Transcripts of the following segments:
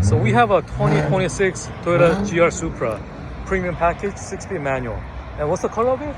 So we have a 2026 Toyota GR Supra premium package, 6-speed manual. And what's the color of it?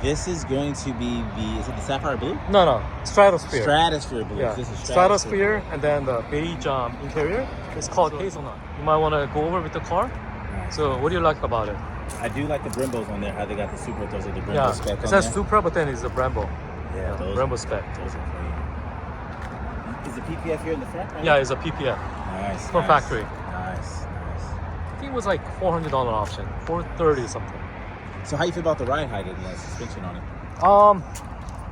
This is going to be is it the Sapphire Blue? No, Stratosphere. Stratosphere Blue. Yeah, This is Stratosphere, and then the beige interior is called Hazelnut. You might want to go over with the car. Nice. So what do you like about it? I do like the Brembos on there, how they got the Supra, those are the Brembo spec on it says there. Supra, but then it's a Brembo. Yeah, those Brembo spec. Those are clean. Is the PPF here in the front? Right? Yeah, it's a PPF. Nice. From factory. Nice. I think it was like $400 option, $430 something. So how you feel about the ride height and the suspension on it?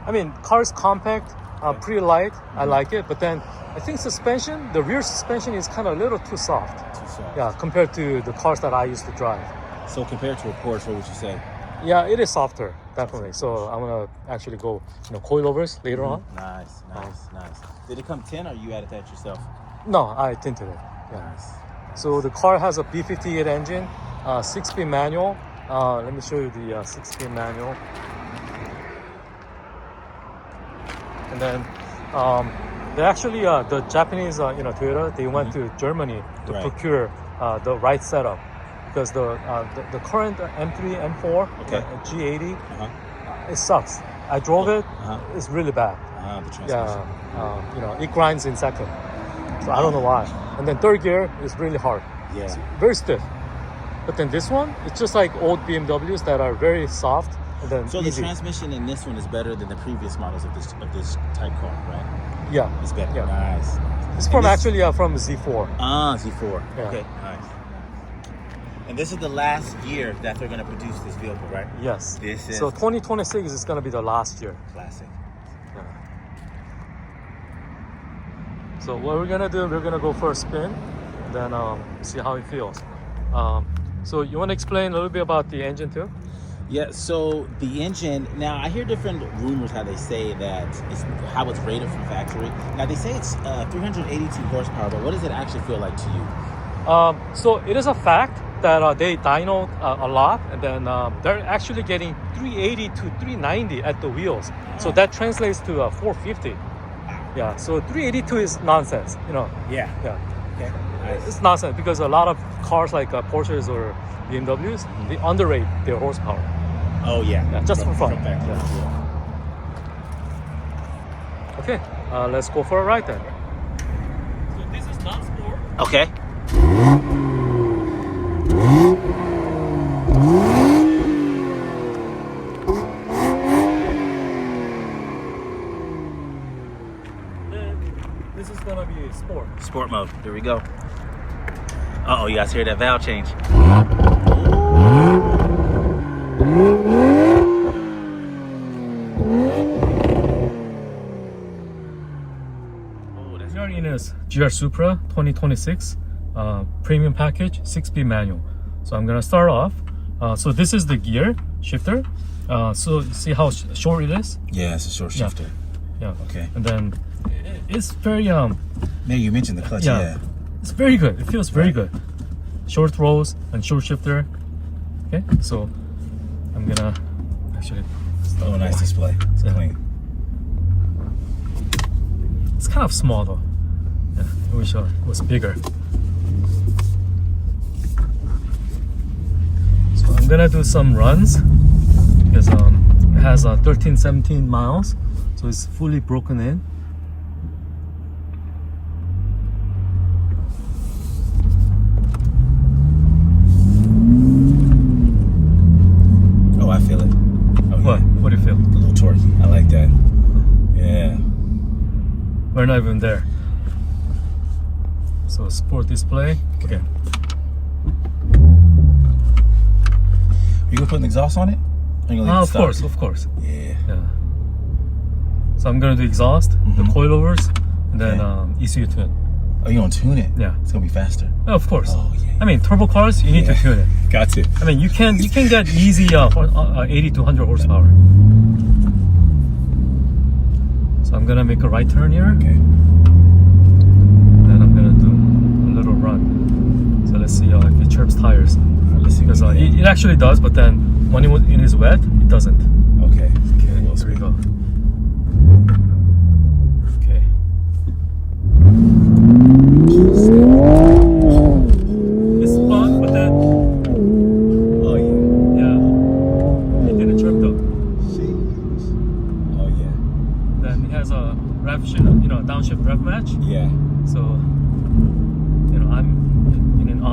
I mean, car's compact, pretty light. I like it, but then I think suspension, the rear suspension is kind of a little too soft. Too soft. Yeah, compared to the cars that I used to drive. So compared to a Porsche, what would you say? Yeah, it is softer, definitely. So I'm gonna actually go, coilovers later on. Nice. Did it come 10 or you added that yourself? No, I tinted it. Yeah. Nice. So the car has a B58 engine, 6-speed manual. Let me show you the 6-speed manual. And then they actually, the Japanese, Toyota, they went to Germany to procure the right setup, because the current M3, M4, G80, it sucks. I drove it. It's really bad. The transmission. Yeah, it grinds in second. So I don't know why. And then third gear is really hard. Yeah. It's very stiff. But then this one, it's just like old BMWs that are very soft. And then so easy. the transmission in this one is better than the previous models of this type car, right? Yeah. It's better. Yeah. Nice. It's from from Z4. Z4. Yeah. Okay, nice. And this is the last year that they're going to produce this vehicle, right? Yes. This is so 2026 is going to be the last year. classic. Yeah. So what we're going to do, we're going to go for a spin, then see how it feels. So you want to explain a little bit about the engine too? Yeah, so the engine, now I hear different rumors how they say that how it's rated from factory. Now they say it's 382 horsepower, but what does it actually feel like to you? So it is a fact that they dynoed a lot, and then they're actually getting 380 to 390 at the wheels. So that translates to 450. Yeah, so 382 is nonsense, Yeah. Okay. Nice. It's nonsense because a lot of cars like Porsches or BMWs, they underrate their horsepower. Oh yeah. Just for fun. From factory. Yeah. Okay, let's go for a ride then. So this is non-sport. Okay. This is gonna be sport. Sport mode. Here we go. Uh-oh, you guys hear that valve change? We are in a GR Supra 2026 premium package, 6-speed manual. So I'm gonna start off. So this is the gear shifter. So see how short it is? Yeah, it's a short shifter. Yeah. Okay. And then it's very Yeah, you mentioned the clutch. Yeah. It's very good. It feels very good. Short throws and short shifter. Okay, so I'm gonna actually. Oh, nice display. It's clean. It's kind of small though. Yeah, I wish it was bigger. So I'm gonna do some runs because it has 17 miles, so it's fully broken in. Oh, I feel it. Oh, What? yeah. What do you feel? A little torquey. I like that. Yeah. We're not even there. So sport display. Okay. You gonna put an exhaust on it? Or you gonna leave it stock? Of course. Yeah. So I'm gonna do exhaust, the coilovers, and then ECU tune. Oh, you gonna tune it? Yeah. It's gonna be faster. Yeah, of course. Oh, yeah. I mean, turbo cars, you need to tune it. Got to. I mean, you can get easy 80 to 100 horsepower. So I'm gonna make a right turn here. Okay. Then I'm gonna do a little run. So let's see if it chirps tires. Let's see. Because it actually does, but then when it is wet, it doesn't. Okay. Okay, here we go. Okay.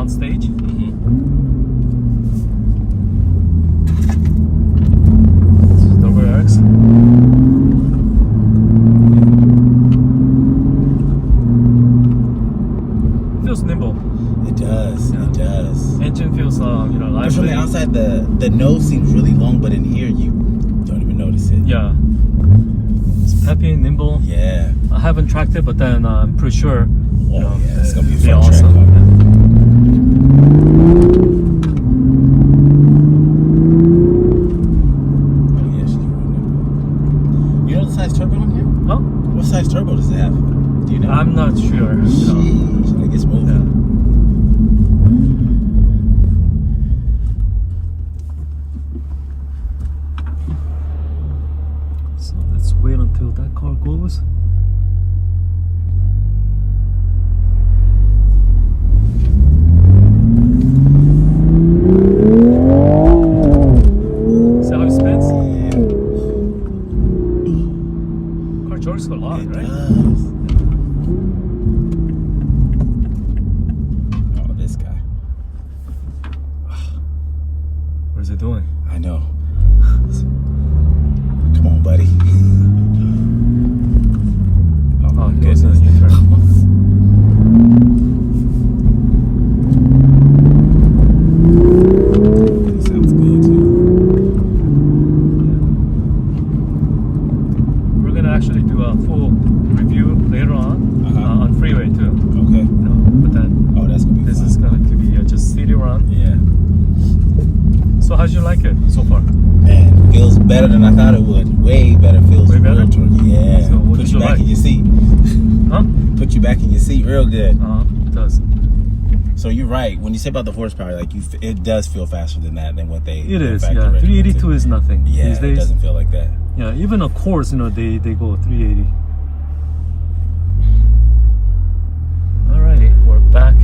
on stage. This is double X. Feels nimble. It does. Yeah. It does. Engine feels lively. But from the outside, the nose seems really long, but in here you don't even notice it. Yeah. It's peppy, nimble. Yeah. I haven't tracked it, but then I'm pretty sure. Yeah, it's gonna be a it'd fun awesome. track. Oh yeah, she's running. You know the size turbo on here? Huh? What size turbo does it have? Do you know? I'm not sure. Jeez, I think it's moving. Yeah. So let's wait until that car goes. See how it spins? Car jerks a lot, right? Oh, this guy. What is it doing? I know. Come on, buddy. Oh, it goes in a U-turn. Sounds good too. We're gonna actually do a full review later on freeway too. Okay. But then Oh, that's gonna be this fun. is going to be just city run. Yeah. So how'd you like it so far? Man, feels better than I thought it would. Way better. Feels Way better? real turkey. Yeah. So what Put did you you back like? in your seat. Huh? Put you back in your seat real good. It does. So you're right. When you say about the horsepower, like it does feel faster than that than what they. It is, factory yeah. recommended. 382 is nothing Yeah, these it days. doesn't feel like that. Yeah, even a course, they go 380. Alrighty, we're back.